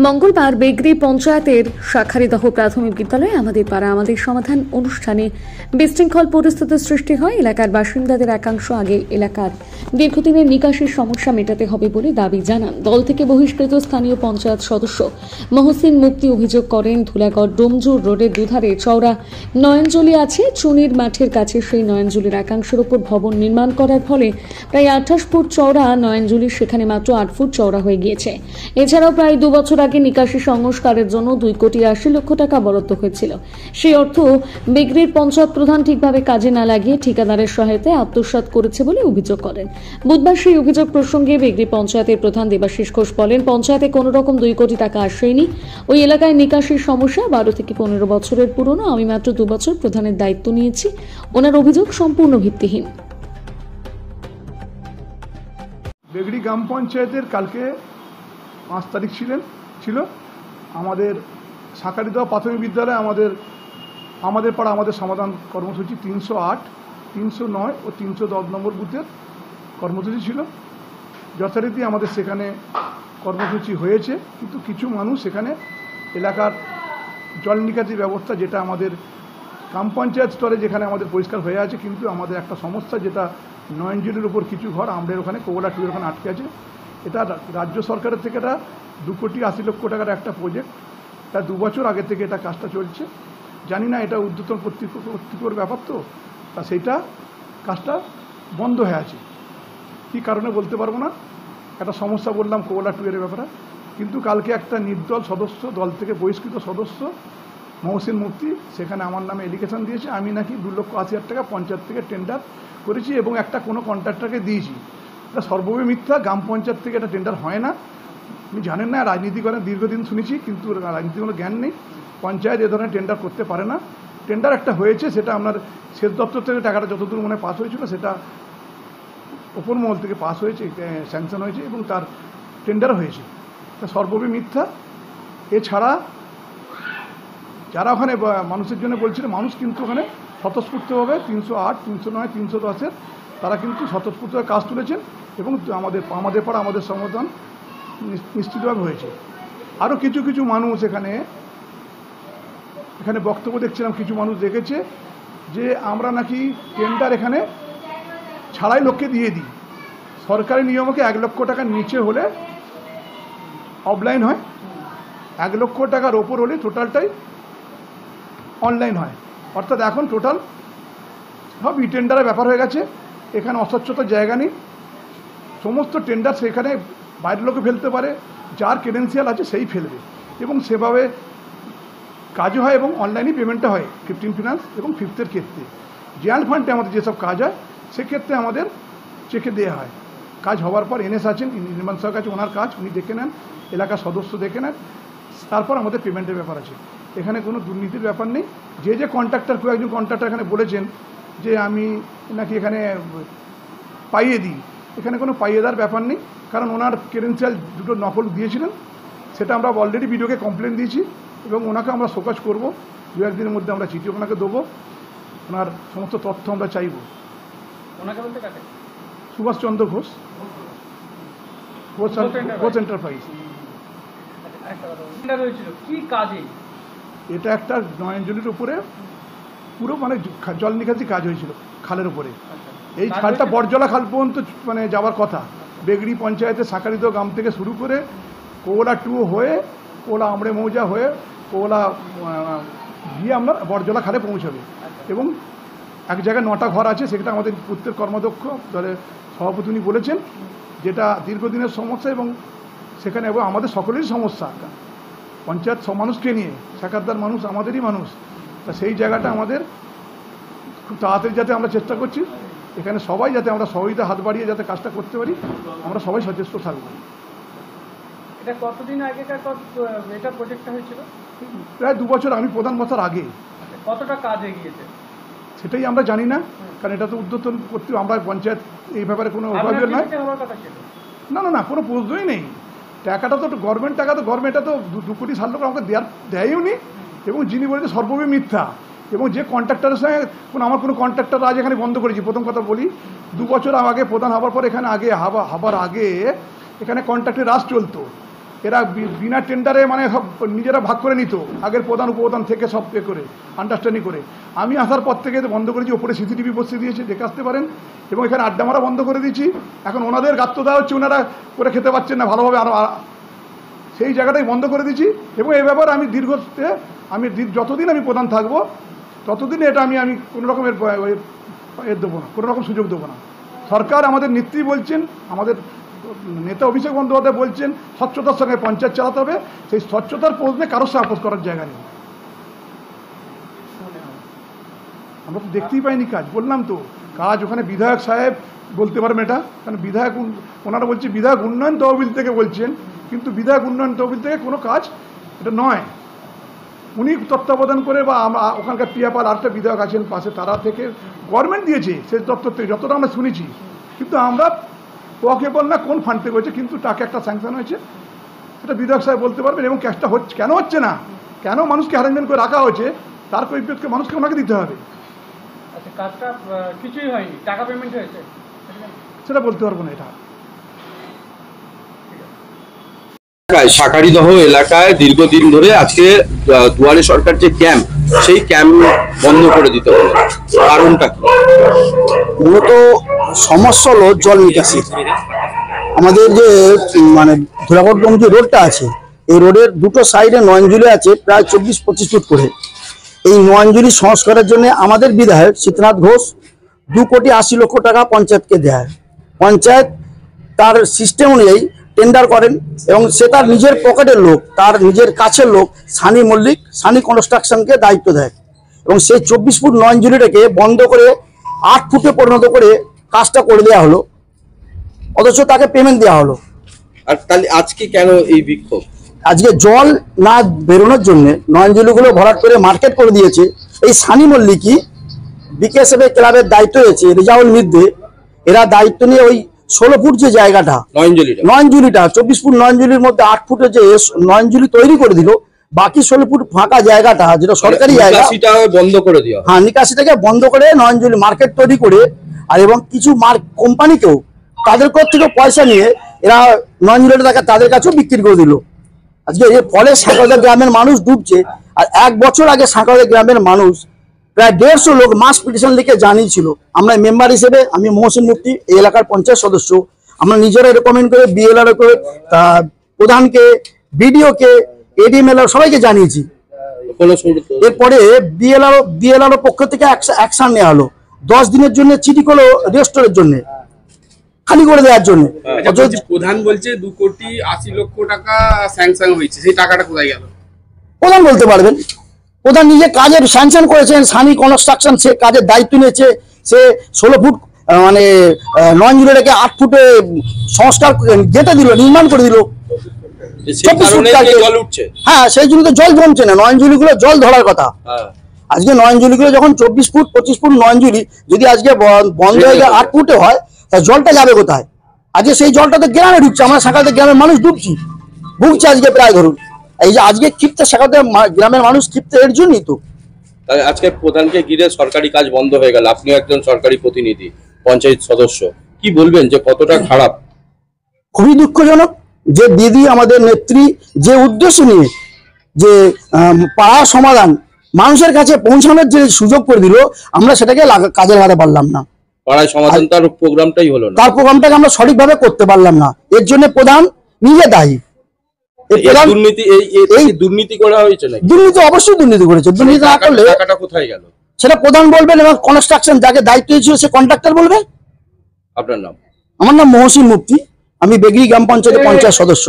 মঙ্গলবার বেগরি পঞ্চায়েতের শাখারিদহ প্রাথমিক বিদ্যালয়ে আমাদের পাড়া আমাদের সমাধান অনুষ্ঠানে বিশৃঙ্খল পরিস্থিতির সৃষ্টি হয়। এলাকার বাসিন্দাদের একাংশ আগে এলাকার দীর্ঘদিনের নিকাশির সমস্যা মেটাতে হবে বলে দাবি জানান। দল থেকে বহিষ্কৃত স্থানীয় পঞ্চায়েত সদস্য মহসিন মুক্তি অভিযোগ করেন, ধুলাগড় ডোমজুর রোডের দুধারে চওড়া নয়নজলি আছে। চুনির মাঠের কাছে সেই নয়নজলির একাংশের উপর ভবন নির্মাণ করার ফলে প্রায় 28 ফুট চওড়া নয়নজলি সেখানে মাত্র 8 ফুট চওড়া হয়ে গিয়েছে। এছাড়াও প্রায় 2 বছর আগে নিকাশি সংস্কারের জন্য 2,80,00,000 টাকা বরাদ্দ হয়েছিল। সেই অর্থ বেগরির পঞ্চায়েত প্রধান ঠিকভাবে কাজে না লাগিয়ে ঠিকাদারের সহায়তায় আত্মসাৎ করেছে বলে অভিযোগ করেন। বুধবার সেই অভিযোগ প্রসঙ্গে বেগরি পঞ্চায়েতের প্রধান দেবাশিস ঘোষ বলেন, পঞ্চায়েতে কোনো রকম 2 কোটি টাকা আসেনি। ওই এলাকায় নিকাশির সমস্যা 12 থেকে 15 বছরের পুরনো। আমি মাত্র 2 বছর প্রধানের দায়িত্ব নিয়েছি। ওনার অভিযোগ সম্পূর্ণ ভিত্তিহীন। বেগরি গ্রাম পঞ্চায়েতের কালকে 5 তারিখ ছিল আমাদের শাখারিদহ প্রাথমিক বিদ্যালয়ে আমাদের পাড়া আমাদের সমাধান কর্মসূচি 308, 309 ও 310 নম্বর বুথের কর্মসূচি ছিল। যথারীতি আমাদের সেখানে কর্মসূচি হয়েছে, কিন্তু কিছু মানুষ সেখানে এলাকার জল নিকাশি ব্যবস্থা, যেটা আমাদের গ্রাম পঞ্চায়েত স্তরে যেখানে আমাদের পরিষ্কার হয়ে আছে, কিন্তু আমাদের একটা সমস্যা যেটা নয়নজলির উপর কিছু ঘর আমাদের ওখানে কোবলা টুয়ের ওখানে আটকে আছে। এটা রাজ্য সরকারের থেকে এটা 2,80,00,000 টাকার একটা প্রজেক্ট। তা 2 বছর আগে থেকে এটা কাজটা চলছে। জানি না এটা ঊর্ধ্বতন কর্তৃপক্ষের ব্যাপার, তো তা সেইটা কাজটা বন্ধ হয়ে আছে। কী কারণে বলতে পারবো না, একটা সমস্যা বললাম কোবলা টুয়ের ব্যাপারে। কিন্তু কালকে একটা নির্দল সদস্য, দল থেকে বহিষ্কৃত সদস্য মহসিন মুক্তি সেখানে আমার নামে এলিগেশন দিয়েছে আমি নাকি 2,80,000 টাকা পঞ্চায়েত থেকে টেন্ডার করেছি এবং একটা কোনো কন্ট্রাক্টরকে দিয়েছি। এটা সর্ববে মিথ্যা। গ্রাম পঞ্চায়েত থেকে এটা টেন্ডার হয় না। আপনি জানেন না, রাজনীতি করেন দীর্ঘদিন শুনেছি, কিন্তু রাজনীতি কোনো জ্ঞান নেই। পঞ্চায়েত এ ধরনের টেন্ডার করতে পারে না। টেন্ডার একটা হয়েছে, সেটা আপনার সেচ দপ্তর থেকে টাকাটা যতদূর মনে পাস হয়েছিল, সেটা ওপর মহল থেকে পাস হয়েছে, স্যাংশন হয়েছে এবং তার টেন্ডার হয়েছে। তা সর্ববে মিথ্যা। এছাড়া যারা ওখানে মানুষের জন্য বলছিল, মানুষ কিন্তু ওখানে স্বতঃস্ফূর্তভাবে 308, 309, 310-এর তারা কিন্তু স্বতঃস্ফূর্তভাবে কাজ তুলেছেন এবং আমাদের পাড়া আমাদের সমাধান নিশ্চিতভাবে হয়েছে। আরও কিছু মানুষ এখানে বক্তব্য দেখছিলাম, কিছু মানুষ দেখেছে যে আমরা নাকি টেন্ডার এখানে ছাড়াই লোককে দিয়ে দিই। সরকারি নিয়মকে 1 লক্ষ টাকার নিচে হলে অফলাইন হয়, 1 লক্ষ টাকার ওপর হলে টোটালটাই অনলাইন হয়। অর্থাৎ এখন টোটাল সব ই টেন্ডারের ব্যাপার হয়ে গেছে। এখানে অস্বচ্ছতার জায়গা নেই। সমস্ত টেন্ডার সেখানে বাইরের লোকে ফেলতে পারে, যার ক্রেডেন্সিয়াল আছে সেই ফেলবে এবং সেভাবে কাজও হয় এবং অনলাইনেই পেমেন্টটা হয় 15 ফিনান্স এবং 5th-এর ক্ষেত্রে। জেনারেল ফান্ডে আমাদের যেসব কাজ হয় সেক্ষেত্রে আমাদের চেকে দেওয়া হয়। কাজ হওয়ার পর এনএস আছেন, নির্মাণ সহায়ক আছে, ওনার কাজ উনি দেখে নেন, এলাকার সদস্য দেখে নেন, তারপর আমাদের পেমেন্টের ব্যাপার আছে। এখানে কোনো দুর্নীতির ব্যাপার নেই। যে কন্ট্রাক্টর, কয়েকজন কন্ট্রাক্টর এখানে বলেছেন যে আমি নাকি এখানে পাইয়ে দিই, এখানে কোনো পাইয়ে দেওয়ার ব্যাপার নেই। কারণ ওনার ক্রেডেন্সিয়াল 2টো নকল দিয়েছিলেন, সেটা আমরা অলরেডি ভিডিওকে কমপ্লেন দিয়েছি এবং ওনাকে আমরা শোকজ করব। 2-1 দিনের মধ্যে আমরা চিঠি ওনাকে দেবো, ওনার সমস্ত তথ্য আমরা চাইব। ওনাকে বলতে কাকে? সুভাষচন্দ্র ঘোষ, ঘোষ এন্টারপ্রাইজ। কি কাজে? এটা একটা নয়নজলির উপরে পুরো মানে জল নিকাশি কাজ হয়েছিল খালের উপরে। এই খালটা বড়জলা খাল পর্যন্ত মানে যাওয়ার কথা। বেগরি পঞ্চায়েতের শাখারিদহ গ্রাম থেকে শুরু করে কোবলা 2 হয়ে কোবলা আমড়ে মৌজা হয়ে কোবলা গিয়ে আমরা বড়জলা খালে পৌঁছাবে এবং এক জায়গায় 9টা ঘর আছে। সেটা আমাদের প্রত্যেক কর্মদক্ষ দলের সভাপতি উনি বলেছেন, যেটা দীর্ঘদিনের সমস্যা এবং সেখানে এবং আমাদের সকলেরই সমস্যা। পঞ্চায়েত সব মানুষকে নিয়ে, শাখাদার মানুষ আমাদেরই মানুষ। তা সেই জায়গাটা আমাদের খুব তাড়াতাড়ি যাতে আমরা চেষ্টা করছি, এখানে সবাই যাতে আমরা সহযোগিতা হাত বাড়িয়ে যাতে কাজটা করতে পারি, আমরা সবাই সচেষ্ট থাকবো। এটা কতদিন আগেকার এটা প্রজেক্টটা হয়েছিল? প্রায় 2 বছর, আমি প্রধান বছর আগে। কতটা কাজ এগিয়েছে সেটাই আমরা জানি না, কারণ এটা তো ঊর্ধ্বতন করতে, আমরা পঞ্চায়েত এই ব্যাপারে কোনো অভিযোগ নয়। না, কোনো প্রশ্নই নেই। টাকাটা তো গভর্নমেন্ট টাকা, তো গভর্নমেন্টটা তো 2,60,00,000 আমাকে দেয়ও নি এবং যিনি বলেছে সর্ববে মিথ্যা। এবং যে কন্ট্রাক্টরের সঙ্গে আমার কোনো কন্ট্রাক্টর আজ এখানে বন্ধ করেছি। প্রথম কথা বলি, 2 বছর আগে প্রধান হওয়ার পর এখানে হবার আগে এখানে কন্ট্রাক্টের রাজ চলতো। এরা বিনা টেন্ডারে মানে সব নিজেরা ভাগ করে নিত, আগের প্রধান উপপ্রধান থেকে সব করে আন্ডারস্ট্যান্ডিং করে। আমি আসার পর থেকে বন্ধ করেছি, ওপরে সিসিটিভি বসিয়ে দিয়েছে, দেখে আসতে পারেন, এবং এখানে আড্ডা মারা বন্ধ করে দিয়েছি। এখন ওনাদের গাত্র দেওয়া হচ্ছে, ওনারা করে খেতে পারছেন না ভালোভাবে, আরও সেই জায়গাটাই বন্ধ করে দিয়েছি। এবং এই ব্যাপারে আমি যতদিন আমি প্রধান থাকবো ততদিন এটা আমি কোনো রকমের দেবো না, কোনো রকম সুযোগ দেবো না। সরকার আমাদের নেত্রী বলছেন, আমাদের নেতা অভিষেক বন্দ্যোপাধ্যায় বলছেন স্বচ্ছতার সঙ্গে পঞ্চায়েত চালাতে হবে, সেই স্বচ্ছতার প্রশ্নে কারোর সাথে আপোষ করার জায়গা নেই। আমরা তো দেখতেই পাইনি কাজ, বললাম তো কাজ ওখানে বিধায়ক সাহেব বলতে পারবেন এটা, কারণ বিধায়ক ওনারা বলছে বিধায়ক উন্নয়ন তহবিল থেকে বলছেন, কিন্তু বিধায়ক উন্নয়ন তহবিল থেকে কোনো কাজ এটা নয়। উনি তত্ত্বাবধান করে বা ওখানকার পিয়াপাল আরেকটা বিধায়ক আছেন পাশে, তারা থেকে গভর্নমেন্ট দিয়েছে সেচ দপ্তর থেকে, যতটা আমরা শুনেছি। কিন্তু আমরা ওয়াকেবল না কোন ফান্ড থেকে হয়েছে, কিন্তু টাকা একটা স্যাংশন হয়েছে, সেটা বিধায়ক সাহেব বলতে পারবেন। এবং ক্যাশটা হচ্ছে কেন হচ্ছে না, কেন মানুষকে হ্যারাসমেন্ট করে রাখা হয়েছে, তার কৈফিয়তকে মানুষকে ওনাকে দিতে হবে। আচ্ছা, কাজটা কিছুই হয়নি, টাকা পেমেন্ট হয়েছে সেটা বলতে পারবো না এটা। শাঁখারীদহ এলাকায় দীর্ঘদিন ধরে আজকে দুয়ারে সরকার যে ক্যাম্প, সেই ক্যাম্প বন্ধ করে দিতে হবে, কারণটা কি? মূলত সমস্যা হলো জল নিকাশি। আমাদের যে মানে ধুলাগড় যে রোডটা আছে, এই রোডের দুটো সাইডে নয়নজুলি আছে প্রায় 24-25 ফুট করে। এই নয়নজুলি সংস্কারের জন্য আমাদের বিধায়ক শীতনাথ ঘোষ 2,80,00,000 টাকা পঞ্চায়েতকে দেয়। পঞ্চায়েত তার সিস্টেম অনুযায়ী টেন্ডার করেন, এবং সে তার নিজের পকেটের লোক, তার নিজের কাছের লোক সানি মল্লিক, সানি কনস্ট্রাকশনকে দায়িত্ব দেয়, এবং সেই 24 ফুট নয়নজুলিটাকে বন্ধ করে 8 ফুটে পরিণত করে কাজটা করে দেওয়া হলো, অথচ তাকে পেমেন্ট দেওয়া হলো। আর তাহলে আজকে কেন এই বিক্ষোভ? আজকে জল না বেরোনোর জন্য নয়নজুলিগুলো ভরাট করে মার্কেট করে দিয়েছে। এই সানি মল্লিকই বিকেএসএফ ক্লাবের দায়িত্ব হয়েছে রেজাউল মিদ্দে, এরা দায়িত্ব নিয়ে ওই 16 ফুট যে জায়গাটা নয়নজুলিটা 24 ফুট নয়নজুলির মধ্যে 8 ফুটের যে নয়নজুলি তৈরি করে দিল, বাকি 16 ফুট ফাঁকা জায়গাটা যেটা সরকারি জায়গা বন্ধ করে দেওয়া। হ্যাঁ, নিকাশিটাকে বন্ধ করে নয়নজুলি মার্কেট তৈরি করে, আর এবং কিছু কোম্পানিকেও তাদের থেকে পয়সা নিয়ে এরা নয়নজুলিটা তাদের কাছেও বিক্রি করে দিল। আজকে এর ফলে সাঁকড়া গ্রামের মানুষ ডুবছে। আর 1 বছর আগে সাঁকড়া গ্রামের মানুষ প্রায় 150 লোক মাস পিটিশন লিখে জানিয়েছিল। আমরা মেম্বার হিসেবে, আমি মহসিন মুফতি, এই এলাকার পঞ্চায়েত সদস্য, আমরা নিজেরা রেকমেন্ড করে বিএলআর কে, প্রধানকে, বিডিওকে, এডিএমএলআর সবাইকে জানিয়েছি। এরপরে বিএলআর পক্ষ থেকে অ্যাকশন নেওয়া হলো, 10 দিনের জন্য চিঠি করলো রেস্টোরের জন্য, খালি করে দেওয়ার জন্য। প্রধান বলছে 2,80,00,000 টাকা স্যাংশন হয়েছে, সেই টাকাটা কোথায় গেল? প্রধান বলতে পারবেন। প্রধান নিজে কাজের স্যাংশন করেছেন, সানি কনস্ট্রাকশন সে কাজের দায়িত্ব নিয়েছে, সে 16 ফুট মানে নয়নজুলিটাকে 8 ফুটে সংস্কার যেতে দিল, নির্মাণ করে দিল। হ্যাঁ, সেই জন্য তো জল জমছে না, নয়নজুলিগুলো জল ধরার কথা। আজকে নয়নজুলিগুলো যখন 24 ফুট 25 ফুট নয়নজুলি যদি আজকে বন্ধ হয়ে গিয়ে 8 ফুটে হয়, তা জলটা যাবে কোথায়? আজকে সেই জলটা তো গ্রামে ঢুকছে, আমরা শাখাতে গ্রামের মানুষ ডুবছি, ভুগছে আজকে প্রায়। ধরুন এই যে আজকে ক্ষিপ্ত শাখাতে গ্রামের মানুষ ক্ষিপ্ত এর জন্যই তো। আজকে প্রধানকে ঘিরে সরকারি কাজ বন্ধ হয়ে গেল, আপনিও একজন সরকারি প্রতিনিধি, পঞ্চায়েত সদস্য, কি বলবেন যে কতটা খারাপ? খুবই দুঃখজনক যে দিদি আমাদের নেত্রী যে উদ্দেশ্য নিয়ে যে পাড়া সমাধান মানুষের কাছে পৌঁছানোর যে সুযোগ করে দিল, আমরা সেটাকে কাজে লাগাতে পারলাম না। পাড়ায় সমাধান তার প্রোগ্রামটাই হলো না, তার প্রোগ্রামটাকে আমরা সঠিকভাবে করতে পারলাম না। এর জন্য প্রধান নিজে দায়ী। দুর্নীতি করা হয়েছে নাকি? দুর্নীতি অবশ্যই দুর্নীতি করেছে। দুর্নীতি না করলে টাকাটা কোথায় গেল সেটা প্রধান বলবেন, এবং কনস্ট্রাকশন যাকে দায়িত্ব দিয়েছিল সে কন্ট্রাক্টর বলবে। আপনার নাম? আমার নাম মহসিন মুফতি, আমি বেগড়ি গ্রাম পঞ্চায়েতের পঞ্চায়েত সদস্য।